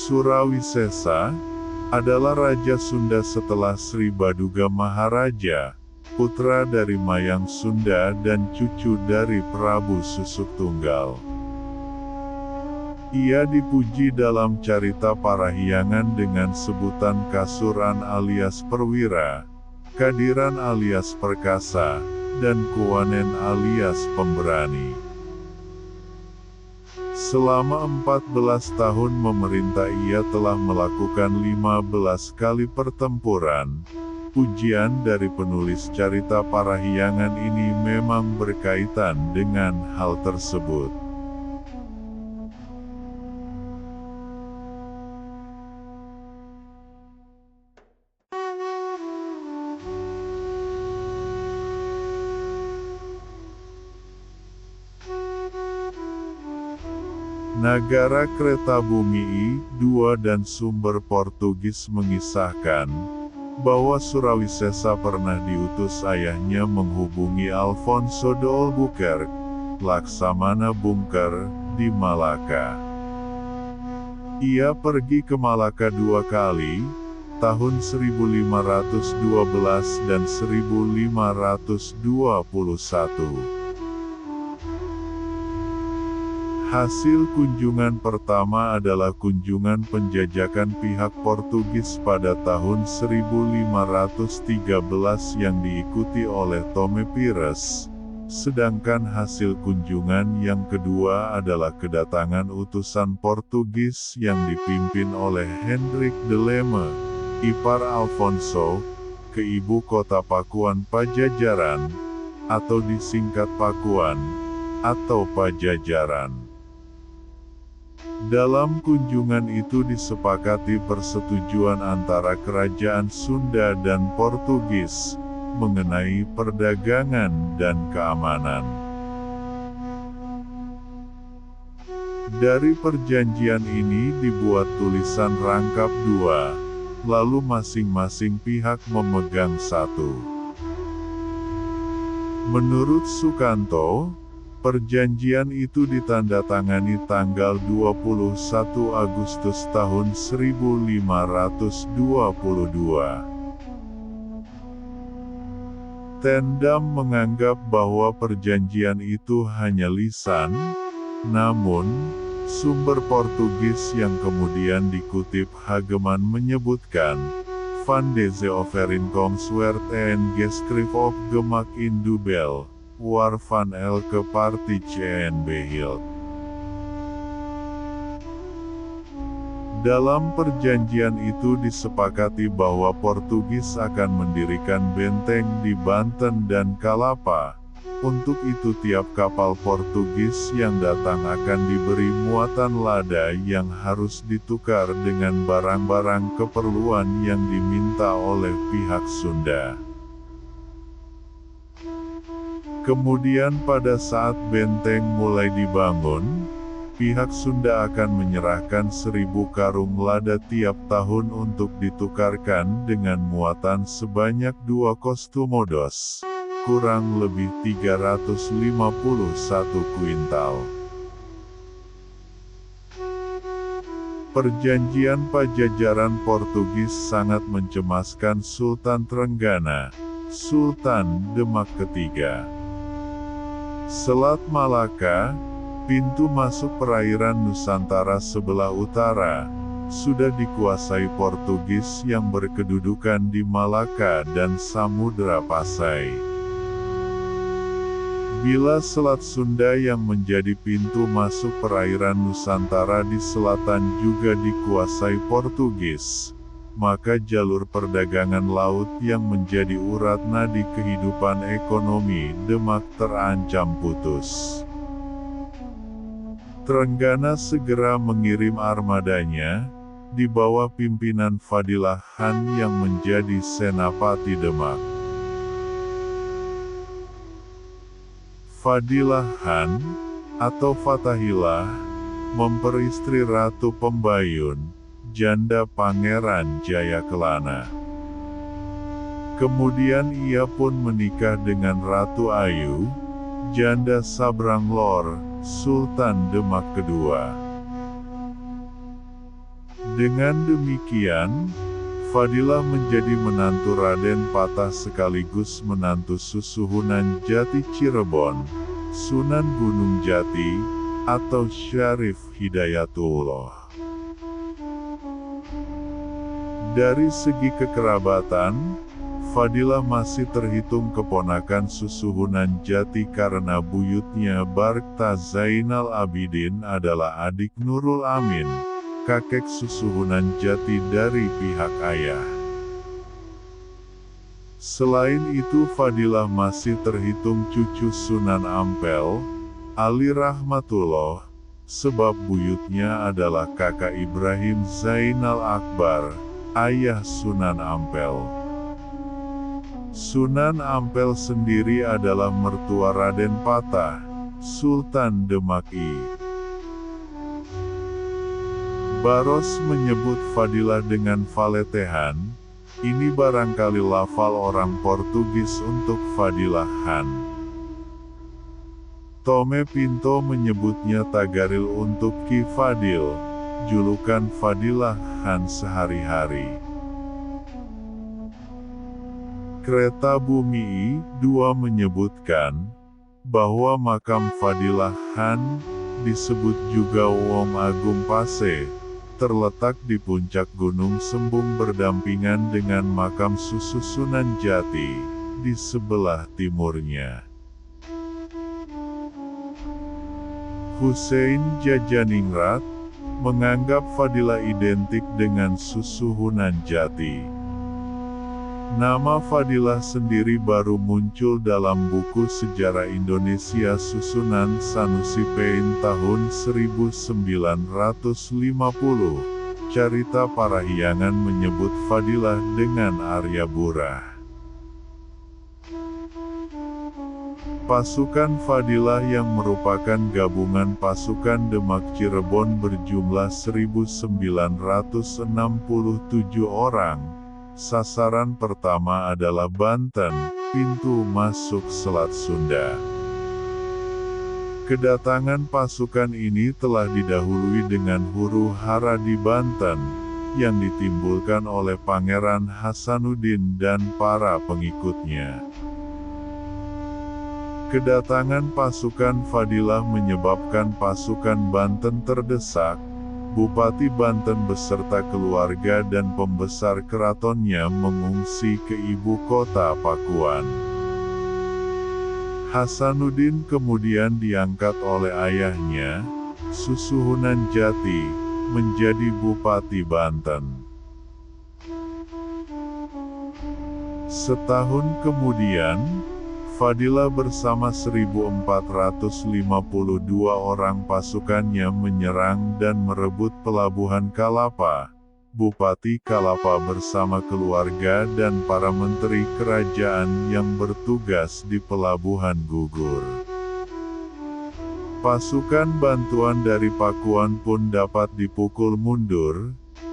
Surawisesa adalah Raja Sunda setelah Sri Baduga Maharaja, putra dari Mayang Sunda dan cucu dari Prabu Susuk Tunggal. Ia dipuji dalam carita parahyangan dengan sebutan Kasuran alias Perwira, Kadiran alias Perkasa, dan Kuwanen alias Pemberani. Selama 14 tahun memerintah ia telah melakukan 15 kali pertempuran. Pujian dari penulis carita parahyangan ini memang berkaitan dengan hal tersebut. Nagara Kretabumi II dan sumber Portugis mengisahkan bahwa Surawisesa pernah diutus ayahnya menghubungi Alfonso de Albuquerque, Laksamana Bungker, di Malaka. Ia pergi ke Malaka 2 kali, tahun 1512 dan 1521. Hasil kunjungan pertama adalah kunjungan penjajakan pihak Portugis pada tahun 1513 yang diikuti oleh Tome Pires, sedangkan hasil kunjungan yang kedua adalah kedatangan utusan Portugis yang dipimpin oleh Hendrik de Leme, ipar Alfonso, ke ibu kota Pakuan Pajajaran, atau disingkat Pakuan, atau Pajajaran. Dalam kunjungan itu disepakati persetujuan antara kerajaan Sunda dan Portugis mengenai perdagangan dan keamanan. Dari perjanjian ini dibuat tulisan rangkap 2, lalu masing-masing pihak memegang 1. Menurut Sukanto, perjanjian itu ditandatangani tanggal 21 Agustus tahun 1522. Tendam menganggap bahwa perjanjian itu hanya lisan, namun, sumber Portugis yang kemudian dikutip Hageman menyebutkan, Van deze overeenkomst en geschrift op gemak in Dubel, waarvan elke partij en behield. Dalam perjanjian itu disepakati bahwa Portugis akan mendirikan benteng di Banten dan Kalapa. Untuk itu tiap kapal Portugis yang datang akan diberi muatan lada yang harus ditukar dengan barang-barang keperluan yang diminta oleh pihak Sunda. Kemudian pada saat benteng mulai dibangun, pihak Sunda akan menyerahkan 1000 karung lada tiap tahun untuk ditukarkan dengan muatan sebanyak 2 kostumodos, kurang lebih 351 kuintal. Perjanjian Pajajaran Portugis sangat mencemaskan Sultan Trenggana, Sultan Demak ketiga. Selat Malaka, pintu masuk perairan Nusantara sebelah utara, sudah dikuasai Portugis yang berkedudukan di Malaka dan Samudra Pasai. Bila Selat Sunda yang menjadi pintu masuk perairan Nusantara di selatan juga dikuasai Portugis, maka jalur perdagangan laut yang menjadi urat nadi kehidupan ekonomi Demak terancam putus. Trenggana segera mengirim armadanya, di bawah pimpinan Fadilah Khan yang menjadi Senapati Demak. Fadilah Khan, atau Fatahillah, memperistri Ratu Pembayun, janda Pangeran Jayakelana. Kemudian ia pun menikah dengan Ratu Ayu, janda Sabranglor, Sultan Demak kedua. Dengan demikian, Fadilah menjadi menantu Raden Patah sekaligus menantu Susuhunan Jati Cirebon, Sunan Gunung Jati, atau Syarif Hidayatullah. Dari segi kekerabatan, Fadilah masih terhitung keponakan Susuhunan Jati karena buyutnya Barkta Zainal Abidin adalah adik Nurul Amin, kakek Susuhunan Jati dari pihak ayah. Selain itu Fadilah masih terhitung cucu Sunan Ampel, Ali Rahmatullah, sebab buyutnya adalah kakak Ibrahim Zainal Akbar, ayah Sunan Ampel. Sunan Ampel sendiri adalah mertua Raden Patah, Sultan Demak. Baros menyebut Fadilah dengan Valetehan, ini barangkali lafal orang Portugis untuk Fadilah Han. Tome Pinto menyebutnya Tagaril untuk Ki Fadil, julukan Fadilah Han sehari-hari. Kereta Bumi 2 menyebutkan bahwa makam Fadilah Han, disebut juga Wong Agung Pase, terletak di puncak Gunung Sembung berdampingan dengan makam Susunan Jati, di sebelah timurnya. Hussein Jajaningrat menganggap Fadilah identik dengan Susuhunan Jati. Nama Fadilah sendiri baru muncul dalam buku Sejarah Indonesia susunan Sanusi Pein tahun 1950. Carita Parahyangan menyebut Fadilah dengan Aryabura. Pasukan Fadilah yang merupakan gabungan pasukan Demak Cirebon berjumlah 1967 orang. Sasaran pertama adalah Banten, pintu masuk Selat Sunda. Kedatangan pasukan ini telah didahului dengan huru-hara di Banten, yang ditimbulkan oleh Pangeran Hasanuddin dan para pengikutnya. Kedatangan pasukan Fadilah menyebabkan pasukan Banten terdesak. Bupati Banten beserta keluarga dan pembesar keratonnya mengungsi ke ibu kota Pakuan. Hasanuddin kemudian diangkat oleh ayahnya, Susuhunan Jati, menjadi Bupati Banten. Setahun kemudian, Fadilah bersama 1452 orang pasukannya menyerang dan merebut Pelabuhan Kalapa. Bupati Kalapa bersama keluarga dan para menteri kerajaan yang bertugas di pelabuhan gugur. Pasukan bantuan dari Pakuan pun dapat dipukul mundur.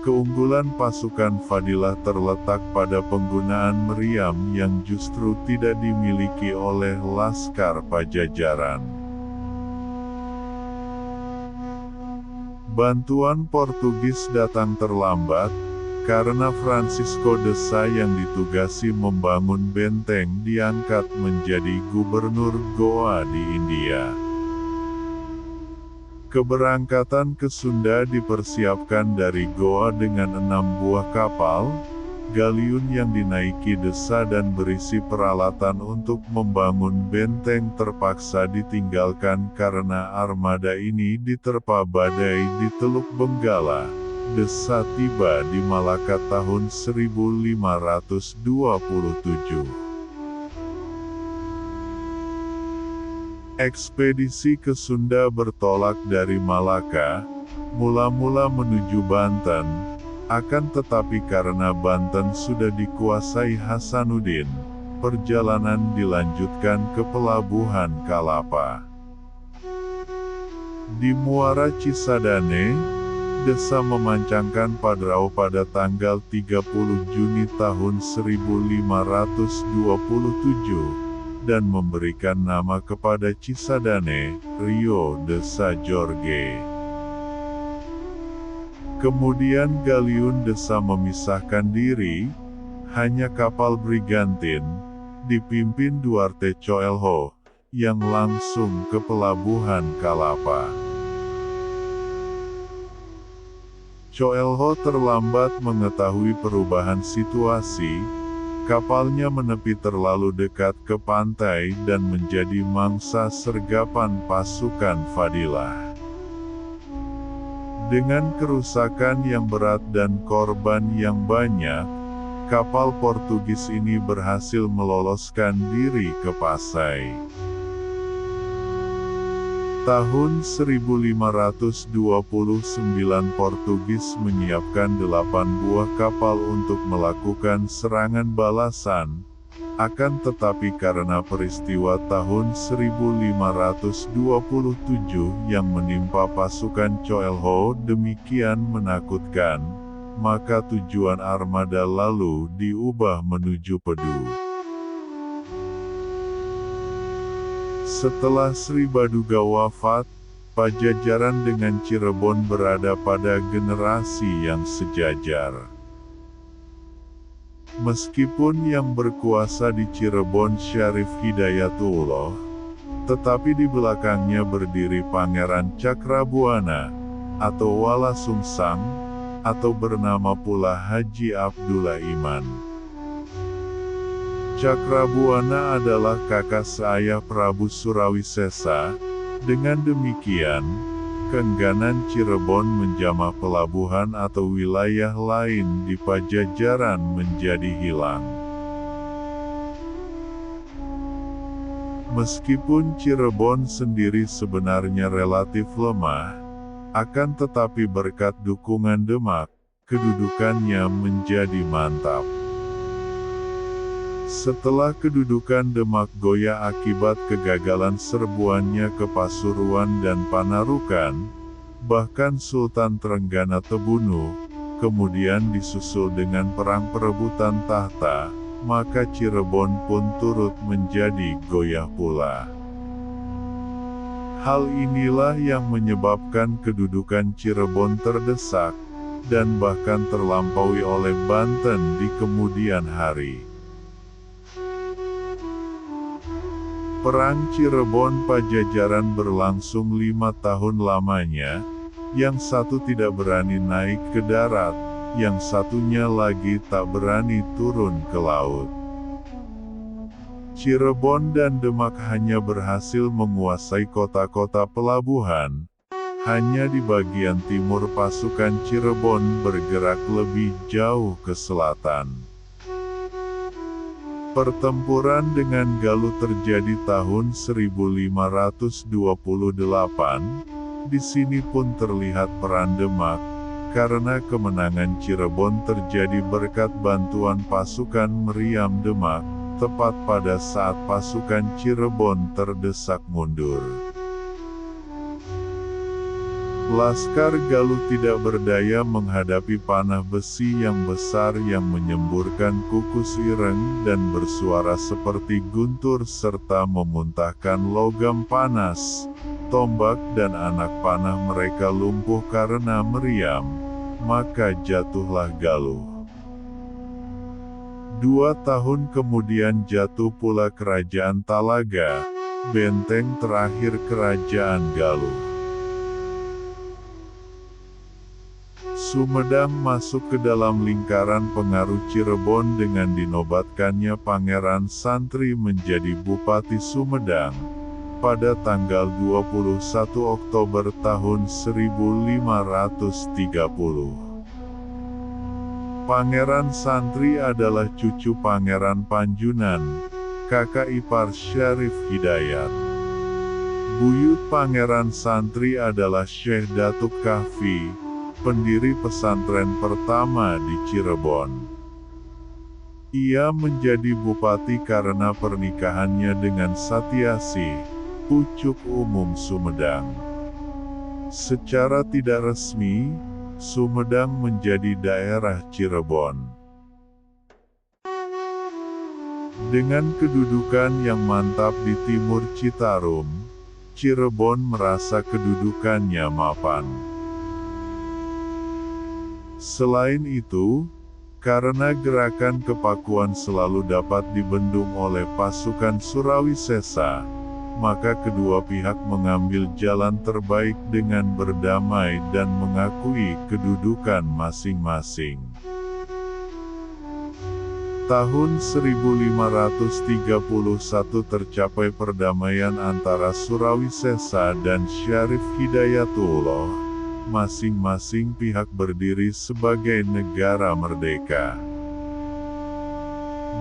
Keunggulan pasukan Fadilah terletak pada penggunaan meriam yang justru tidak dimiliki oleh Laskar Pajajaran. Bantuan Portugis datang terlambat, karena Francisco de Sá yang ditugasi membangun benteng diangkat menjadi gubernur Goa di India. Keberangkatan ke Sunda dipersiapkan dari Goa dengan 6 buah kapal, galiun yang dinaiki desa dan berisi peralatan untuk membangun benteng terpaksa ditinggalkan karena armada ini diterpa badai di Teluk Benggala. Desa tiba di Malaka tahun 1527. Ekspedisi ke Sunda bertolak dari Malaka, mula-mula menuju Banten, akan tetapi karena Banten sudah dikuasai Hasanuddin, perjalanan dilanjutkan ke Pelabuhan Kalapa. Di Muara Cisadane, Desa memancangkan padrau pada tanggal 30 Juni tahun 1527. Dan memberikan nama kepada Cisadane, Rio Desa Jorge. Kemudian Galiun Desa memisahkan diri, hanya kapal Brigantin, dipimpin Duarte Coelho, yang langsung ke pelabuhan Kalapa. Coelho terlambat mengetahui perubahan situasi, kapalnya menepi terlalu dekat ke pantai dan menjadi mangsa sergapan pasukan Fadilah. Dengan kerusakan yang berat dan korban yang banyak, kapal Portugis ini berhasil meloloskan diri ke Pasai. Tahun 1529 Portugis menyiapkan 8 buah kapal untuk melakukan serangan balasan, akan tetapi karena peristiwa tahun 1527 yang menimpa pasukan Coelho demikian menakutkan, maka tujuan armada lalu diubah menuju Pedu. Setelah Sri Baduga wafat, Pajajaran dengan Cirebon berada pada generasi yang sejajar. Meskipun yang berkuasa di Cirebon Syarif Hidayatullah, tetapi di belakangnya berdiri Pangeran Cakrabuana, atau Wala Sungsang, atau bernama pula Haji Abdullah Iman. Cakrabuana adalah kakak seayah Prabu Surawisesa. Dengan demikian, keengganan Cirebon menjamah pelabuhan atau wilayah lain di Pajajaran menjadi hilang. Meskipun Cirebon sendiri sebenarnya relatif lemah, akan tetapi berkat dukungan Demak, kedudukannya menjadi mantap. Setelah kedudukan Demak goyah akibat kegagalan serbuannya ke Pasuruan dan Panarukan, bahkan Sultan Trenggana terbunuh, kemudian disusul dengan perang perebutan tahta, maka Cirebon pun turut menjadi goyah pula. Hal inilah yang menyebabkan kedudukan Cirebon terdesak, dan bahkan terlampaui oleh Banten di kemudian hari. Perang Cirebon Pajajaran berlangsung 5 tahun lamanya, yang satu tidak berani naik ke darat, yang satunya lagi tak berani turun ke laut. Cirebon dan Demak hanya berhasil menguasai kota-kota pelabuhan, hanya di bagian timur pasukan Cirebon bergerak lebih jauh ke selatan. Pertempuran dengan Galuh terjadi tahun 1528. Di sini pun terlihat peran Demak, karena kemenangan Cirebon terjadi berkat bantuan pasukan Meriam Demak, tepat pada saat pasukan Cirebon terdesak mundur. Laskar Galuh tidak berdaya menghadapi panah besi yang besar yang menyemburkan kukus ireng dan bersuara seperti guntur serta memuntahkan logam panas, tombak dan anak panah mereka lumpuh karena meriam, maka jatuhlah Galuh. 2 tahun kemudian jatuh pula Kerajaan Talaga, benteng terakhir Kerajaan Galuh. Sumedang masuk ke dalam lingkaran pengaruh Cirebon dengan dinobatkannya Pangeran Santri menjadi Bupati Sumedang, pada tanggal 21 Oktober tahun 1530. Pangeran Santri adalah cucu Pangeran Panjunan, kakak ipar Syarif Hidayat. Buyut Pangeran Santri adalah Syekh Datuk Kahfi, pendiri pesantren pertama di Cirebon. Ia menjadi bupati karena pernikahannya dengan Satyasi, pucuk umum Sumedang. Secara tidak resmi, Sumedang menjadi daerah Cirebon. Dengan kedudukan yang mantap di timur Citarum, Cirebon merasa kedudukannya mapan. Selain itu, karena gerakan kepakuan selalu dapat dibendung oleh pasukan Surawisesa, maka kedua pihak mengambil jalan terbaik dengan berdamai dan mengakui kedudukan masing-masing. Tahun 1531 tercapai perdamaian antara Surawisesa dan Syarif Hidayatullah. Masing-masing pihak berdiri sebagai negara merdeka.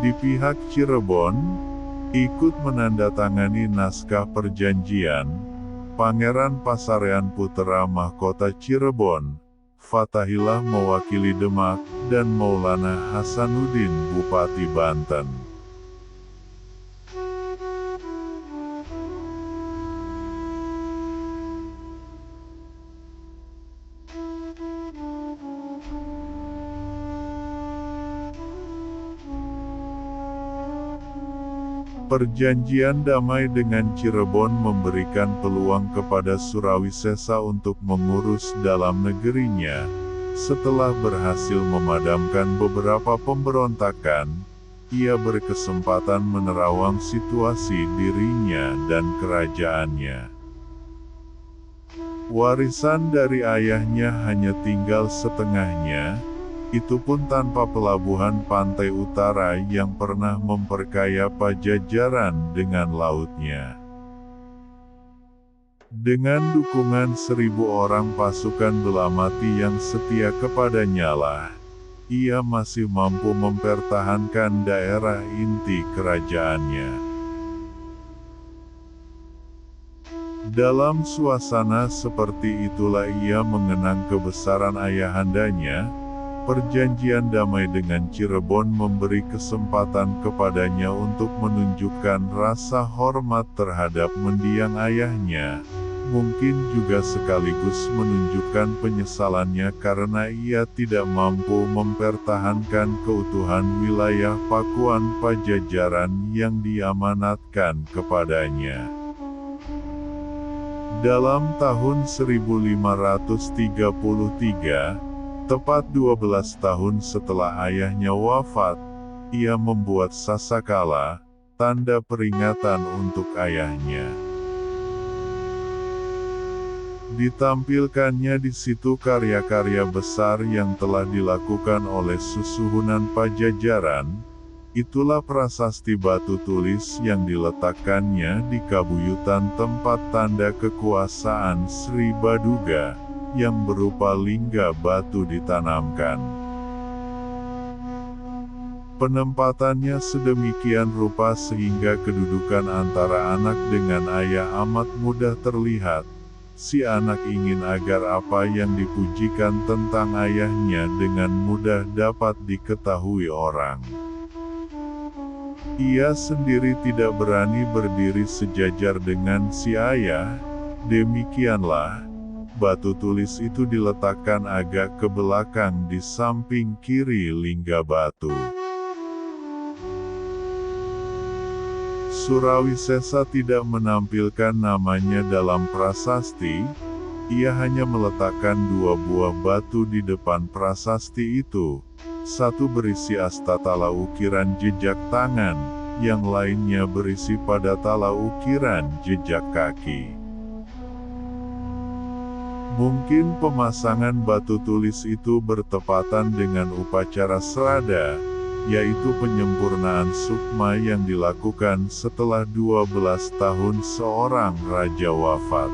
Di pihak Cirebon, ikut menandatangani naskah perjanjian, Pangeran Pasarean Putra Mahkota Cirebon, Fatahillah mewakili Demak, dan Maulana Hasanuddin Bupati Banten. Perjanjian damai dengan Cirebon memberikan peluang kepada Surawisesa untuk mengurus dalam negerinya. Setelah berhasil memadamkan beberapa pemberontakan, ia berkesempatan menerawang situasi dirinya dan kerajaannya. Warisan dari ayahnya hanya tinggal setengahnya, itu pun tanpa pelabuhan pantai utara yang pernah memperkaya Pajajaran dengan lautnya. Dengan dukungan 1.000 orang pasukan Belamati yang setia kepadanya lah, ia masih mampu mempertahankan daerah inti kerajaannya. Dalam suasana seperti itulah ia mengenang kebesaran ayahandanya. Perjanjian damai dengan Cirebon memberi kesempatan kepadanya untuk menunjukkan rasa hormat terhadap mendiang ayahnya, mungkin juga sekaligus menunjukkan penyesalannya karena ia tidak mampu mempertahankan keutuhan wilayah Pakuan Pajajaran yang diamanatkan kepadanya. Dalam tahun 1533, tepat 12 tahun setelah ayahnya wafat, ia membuat sasakala, tanda peringatan untuk ayahnya. Ditampilkannya di situ karya-karya besar yang telah dilakukan oleh susuhunan Pajajaran. Itulah prasasti batu tulis yang diletakkannya di Kabuyutan tempat tanda kekuasaan Sri Baduga, yang berupa lingga batu ditanamkan. Penempatannya sedemikian rupa sehingga kedudukan antara anak dengan ayah amat mudah terlihat. Si anak ingin agar apa yang dipujikan tentang ayahnya dengan mudah dapat diketahui orang. Ia sendiri tidak berani berdiri sejajar dengan si ayah, demikianlah batu tulis itu diletakkan agak ke belakang di samping kiri lingga batu. Surawisesa tidak menampilkan namanya dalam prasasti, ia hanya meletakkan 2 buah batu di depan prasasti itu, satu berisi astatala ukiran jejak tangan, yang lainnya berisi padatala ukiran jejak kaki. Mungkin pemasangan batu tulis itu bertepatan dengan upacara srada, yaitu penyempurnaan sukma yang dilakukan setelah 12 tahun seorang raja wafat.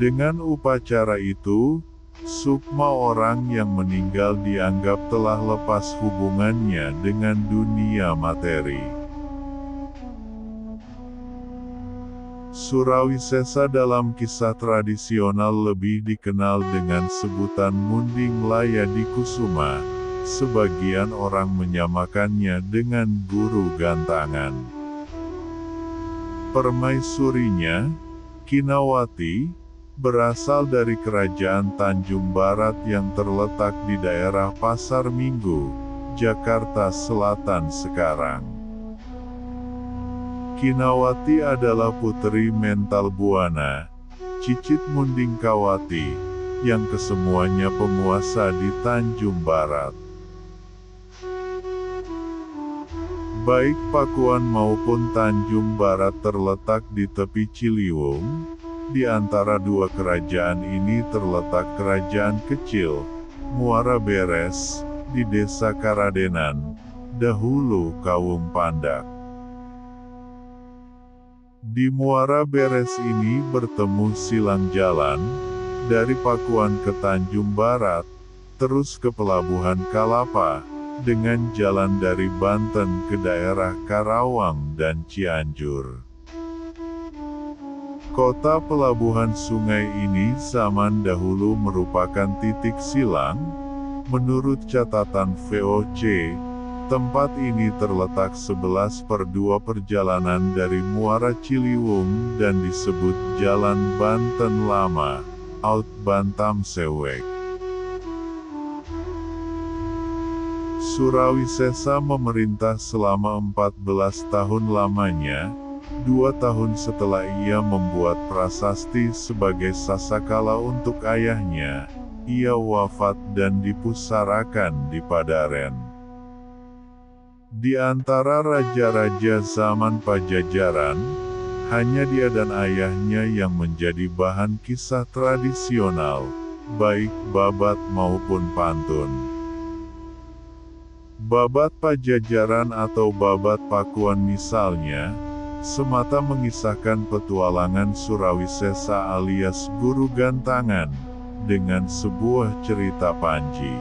Dengan upacara itu, sukma orang yang meninggal dianggap telah lepas hubungannya dengan dunia materi. Surawisesa dalam kisah tradisional lebih dikenal dengan sebutan Munding Laya di Kusuma. Sebagian orang menyamakannya dengan guru gantangan. Permaisurinya, Kinawati, berasal dari kerajaan Tanjung Barat yang terletak di daerah Pasar Minggu, Jakarta Selatan sekarang. Kinawati adalah putri Mental Buana, Cicit Munding Kawati, yang kesemuanya penguasa di Tanjung Barat. Baik Pakuan maupun Tanjung Barat terletak di tepi Ciliwung. Di antara dua kerajaan ini terletak kerajaan kecil, Muara Beres, di Desa Karadenan, dahulu Kawung Pandak. Di Muara Beres ini bertemu silang jalan, dari Pakuan ke Tanjung Barat, terus ke Pelabuhan Kalapa, dengan jalan dari Banten ke daerah Karawang dan Cianjur. Kota pelabuhan sungai ini zaman dahulu merupakan titik silang. Menurut catatan VOC, tempat ini terletak 11/2 perjalanan dari Muara Ciliwung dan disebut Jalan Banten Lama, Out Bantam Sewek. Surawisesa memerintah selama 14 tahun lamanya. 2 tahun setelah ia membuat prasasti sebagai sasakala untuk ayahnya, ia wafat dan dipusarakan di Padaren. Di antara raja-raja zaman Pajajaran, hanya dia dan ayahnya yang menjadi bahan kisah tradisional, baik babat maupun pantun. Babat Pajajaran atau babat Pakuan misalnya, semata mengisahkan petualangan Surawisesa alias Guru Gantangan, dengan sebuah cerita panji.